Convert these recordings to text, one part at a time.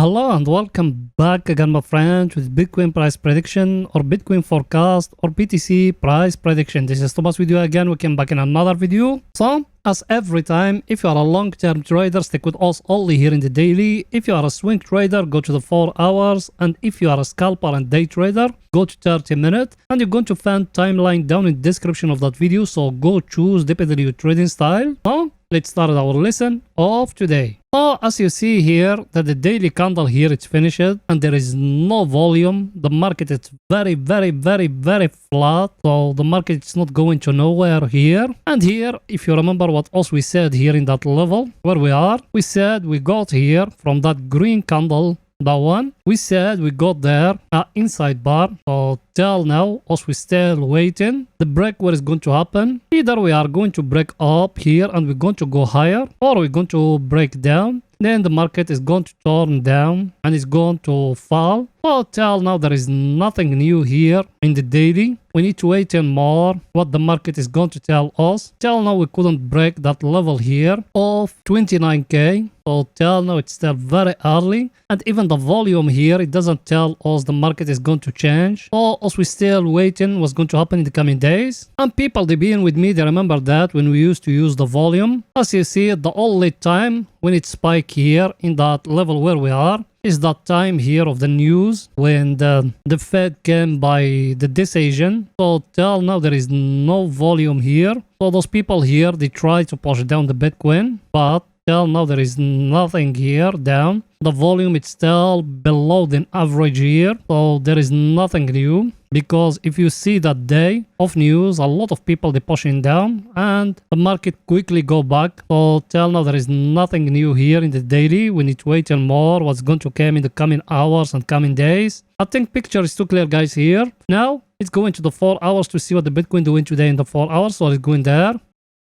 Hello and welcome back again, my friends, with Bitcoin price prediction or Bitcoin forecast or BTC price prediction. This is Thomas with you again. We came back in another video. So, as every time, if you are a long-term trader, stick with us only here in the daily. If you are a swing trader, go to the 4 hours. And if you are a scalper and day trader, go to 30 minutes. And you're going to find timeline down in the description of that video. So go choose depending on your trading style. Now, let's start our lesson of today. So as you see here that the daily candle here is finished and there is no volume. The market is very flat. So the market is not going to nowhere here. And here, if you remember what else we said here in that level where we are, we said we got here from that green candle. That one, we said we got there inside bar. So till now, us we still waiting. The break, what is going to happen? Either we are going to break up here and we're going to go higher, or we're going to break down. Then the market is going to turn down and it's going to fall. So till now, there is nothing new here in the daily. We need to wait in more what the market is going to tell us. Till now, we couldn't break that level here of 29k. So till now, it's still very early. And even the volume here, it doesn't tell us the market is going to change. So as we still waiting what's going to happen in the coming days. And people, they been with me, they remember that when we used to use the volume. As you see, the only time when it spike here in that level where we are, is that time here of the news when the Fed came by the decision. So till now there is no volume here. So those people here, they try to push down the Bitcoin, but till now there is nothing here down. The volume is still below the average here. So there is nothing new. Because if you see that day of news, a lot of people, they pushing down and the market quickly go back. So till now, there is nothing new here in the daily. We need to wait and more what's going to come in the coming hours and coming days. I think picture is too clear, guys, here. Now, it's going to the 4 hours to see what the Bitcoin doing today in the 4 hours. So it's going there.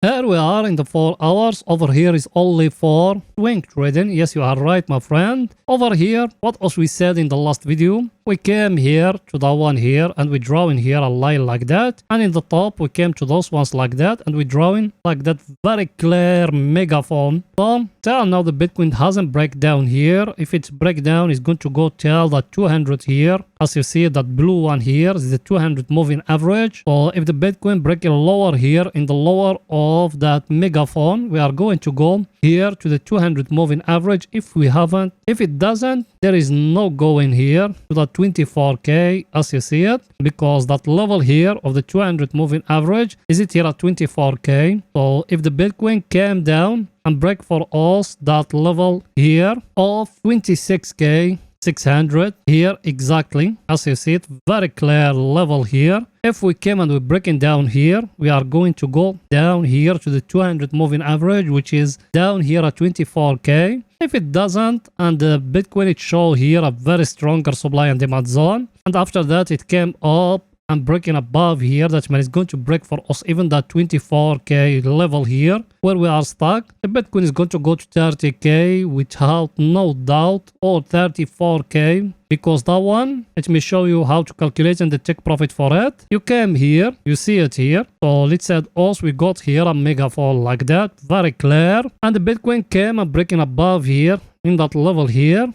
Here we are in the 4 hours. Over here is only for swing trading. Yes, you are right, my friend. Over here, what else we said in the last video? We came here to that one here and we draw in here a line like that. And in the top, we came to those ones like that and we drawing like that very clear megaphone. So till now, the Bitcoin hasn't break down here. If it's break down, it's going to go till the 200 here. As you see, that blue one here is the 200 moving average. So if the Bitcoin breaking lower here in the lower of that megaphone, we are going to go here to the 200 moving average. If it doesn't, there is no going here to the 24k as you see it, because that level here of the 200 moving average is it here at 24k. So if the Bitcoin came down and break for us that level here of 26k 600 here exactly, as you see it, very clear level here. If we came and we're breaking down here, we are going to go down here to the 200 moving average, which is down here at 24k. If it doesn't, and the Bitcoin, it show here a very stronger supply and demand zone, and after that it came up and breaking above here, that means it's going to break for us even that 24k level here where we are stuck. The Bitcoin is going to go to 30k without no doubt, or 34k, because that one, let me show you how to calculate and the take profit for it. You came here, you see it here. So let's say us, we got here a mega fall like that, very clear, and the Bitcoin came and breaking above here in that level here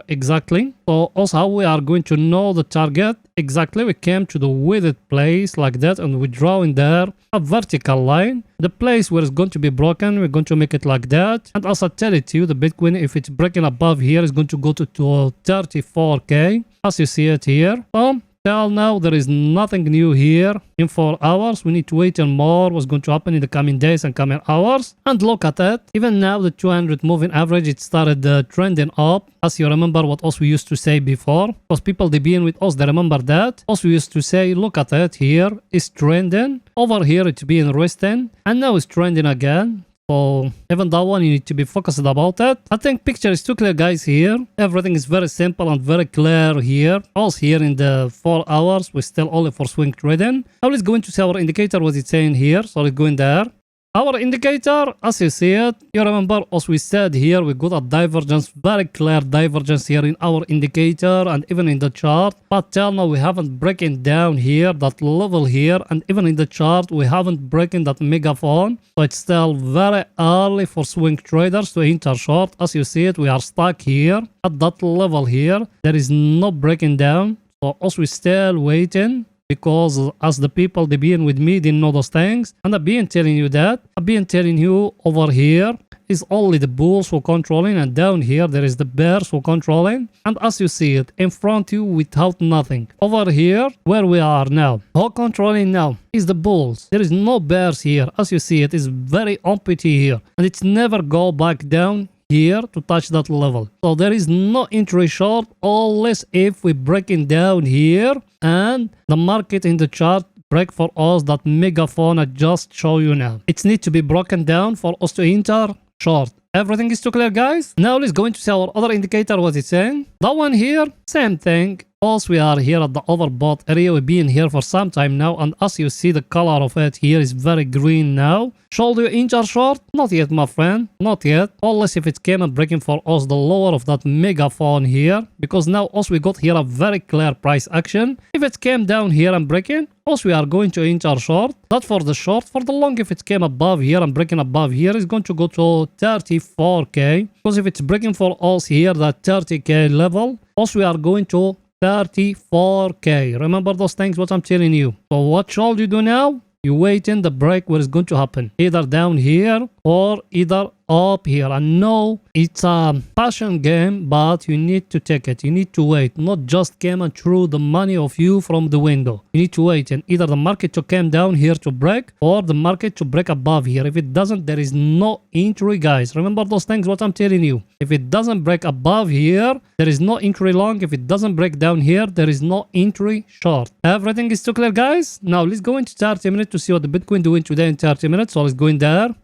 exactly. So also how we are going to know the target exactly, we came to the weighted place like that and we draw in there a vertical line. The place where it's going to be broken, we're going to make it like that. And as I tell it to you, the Bitcoin, if it's breaking above here, is going to go to 34k as you see it here. So till now, there is nothing new here in 4 hours. We need to wait and more what's going to happen in the coming days and coming hours. And look at it. Even now, the 200 moving average, it started trending up. As you remember what else we used to say before. Because people, they being with us, they remember that. Also, we used to say, look at it here. It's trending. Over here, it's being resting. And now it's trending again. So even that one, you need to be focused about it. I think picture is too clear, guys, here. Everything is very simple and very clear here. Also here in the 4 hours, we're still only for swing trading. Now let's go into see our indicator, what it's saying here. So let's go in there. Our indicator, as you see it, you remember as we said here, we got a divergence, very clear divergence here in our indicator and even in the chart. But till now we haven't broken down here that level here, and even in the chart we haven't broken that megaphone. So it's still very early for swing traders to enter short. As you see it, we are stuck here at that level here. There is no breaking down. So as we still waiting, because as the people they been with me, they know those things, and I've been telling you that. I've been telling you over here is only the bulls who controlling, and down here there is the bears who controlling. And as you see it in front of you without nothing, over here where we are now, who controlling now is the bulls. There is no bears here. As you see it is very empty here, and it's never go back down here to touch that level. So there is no entry short unless if we breaking down here and the market in the chart break for us that megaphone I just show you now. It needs to be broken down for us to enter short. Everything is too clear, guys? Now let's go into see our other indicator, what it's saying. That one here, same thing. Also, we are here at the overbought area. We've been here for some time now, and as you see, the color of it here is very green now. Should you enter short? Not yet, my friend. Not yet. Unless if it came and breaking for us the lower of that megaphone here. Because now also we got here a very clear price action. If it came down here and breaking, also we are going to enter short. That for the short. For the long, if it came above here and breaking above here, it's going to go to 34k. Because if it's breaking for us here, that 30k level, also we are going to 34k. Remember those things what I'm telling you. So what should you do now? You wait in the break where it's going to happen. Either down here or either up here. I know it's a passion game, but you need to take it. You need to wait. Not just come and throw the money of you from the window. You need to wait, and either the market to come down here to break or the market to break above here. If it doesn't, there is no entry, guys. Remember those things what I'm telling you. If it doesn't break above here, there is no entry long. If it doesn't break down here, there is no entry short. Everything is too clear, guys. Now let's go into 30 minutes to see what the Bitcoin doing today in 30 minutes. So let's go in there.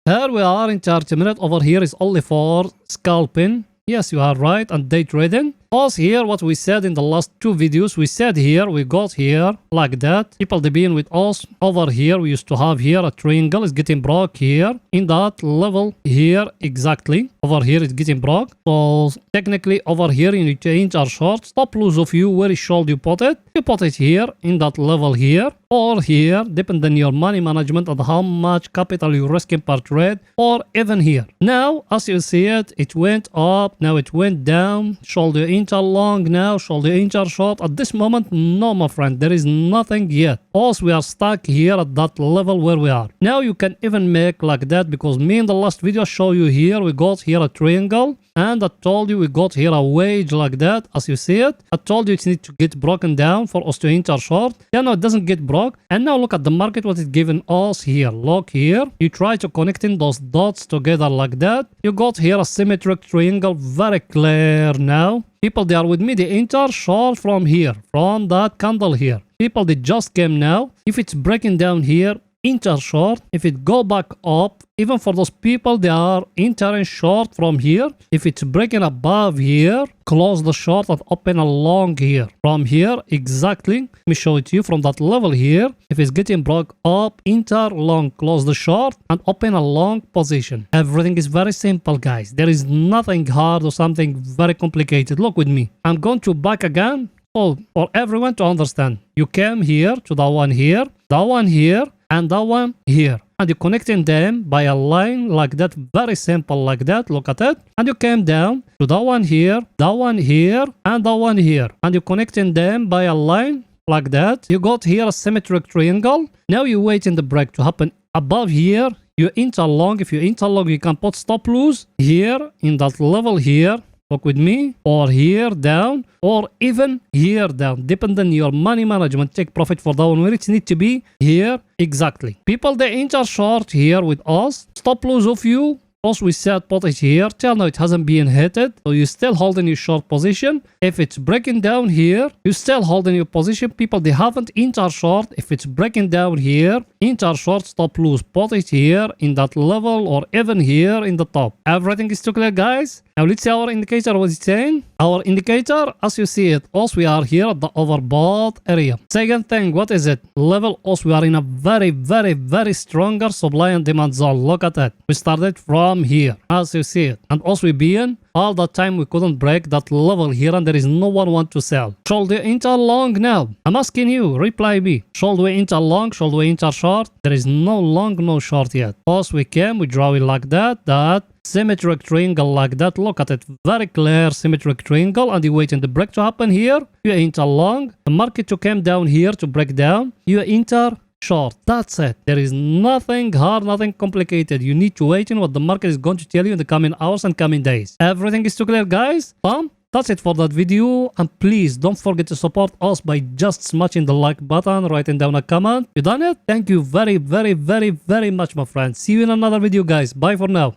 Here we are in 30 minutes. Over here is only for scalping. Yes, you are right. And day trading. Also here, what we said in the last two videos, we said here, we got here like that. People they been with us over here. We used to have here a triangle. It's getting broke here in that level here exactly. Over here it's getting broke. So technically over here you need to change our short. Stop loss of you. Where should you put it? You put it here in that level here or here, depending on your money management and how much capital you risking per trade, or even here. Now as you see it, it went up. Now it went down. Should you enter long now? Should you enter short? At this moment, no, my friend. There is nothing yet. Also, we are stuck here at that level where we are. Now you can even make like that, because me in the last video show you here, we got here a triangle. And I told you we got here a wage like that, as you see it. I told you it needs to get broken down for us to enter short. Yeah, no, it doesn't get broke. And now look at the market, what it's giving us here. Look here. You try to connecting those dots together like that. You got here a symmetric triangle, very clear now. People, they are with me. They enter short from here, from that candle here. People, they just came now. If it's breaking down here, enter short. If it go back up, even for those people, they are entering short from here. If it's breaking above here, close the short and open a long here. From here, exactly. Let me show it to you from that level here. If it's getting broke up, enter long, close the short and open a long position. Everything is very simple, guys. There is nothing hard or something very complicated. Look with me. I'm going to back again. So for everyone to understand, you came here to that one here, and that one here. And you're connecting them by a line like that, very simple like that. Look at it. And you came down to that one here, and that one here. And you're connecting them by a line like that. You got here a symmetric triangle. Now you wait in the break to happen above here. You enter long. If you enter long, you can put stop loss here in that level here. Look with me, or here down, or even here down, depending on your money management. Take profit for that one where it needs to be here exactly. People, they enter short here with us. Stop loss of you. Also, we said put it here. Till now it hasn't been hit, so you still holding your short position. If it's breaking down here, you still holding your position. People, they haven't entered short. If it's breaking down here, enter short, stop loss. Put it here in that level or even here in the top. Everything is too clear, guys. Now let's see our indicator, what it's saying. Our indicator, as you see it, also we are here at the overbought area. Second thing, what is it? Level, also we are in a very stronger supply and demand zone. Look at it. We started from here, as you see it. And also we been all the time we couldn't break that level here and there is no one want to sell. Should we enter long now? I'm asking you, reply me. Should we enter long? Should we enter short? There is no long, no short yet. Also we came, we draw it like that symmetric triangle like that. Look at it, very clear symmetric triangle, and you waiting the break to happen here. You enter long, the market to come down here to break down, you enter short. That's it. There is nothing hard, nothing complicated. You need to wait in what the market is going to tell you in the coming hours and coming days. Everything is too clear, guys. That's it for that video, and please don't forget to support us by just smashing the like button, writing down a comment. You done it? Thank you very much, my friends. See you in another video, guys. Bye for now.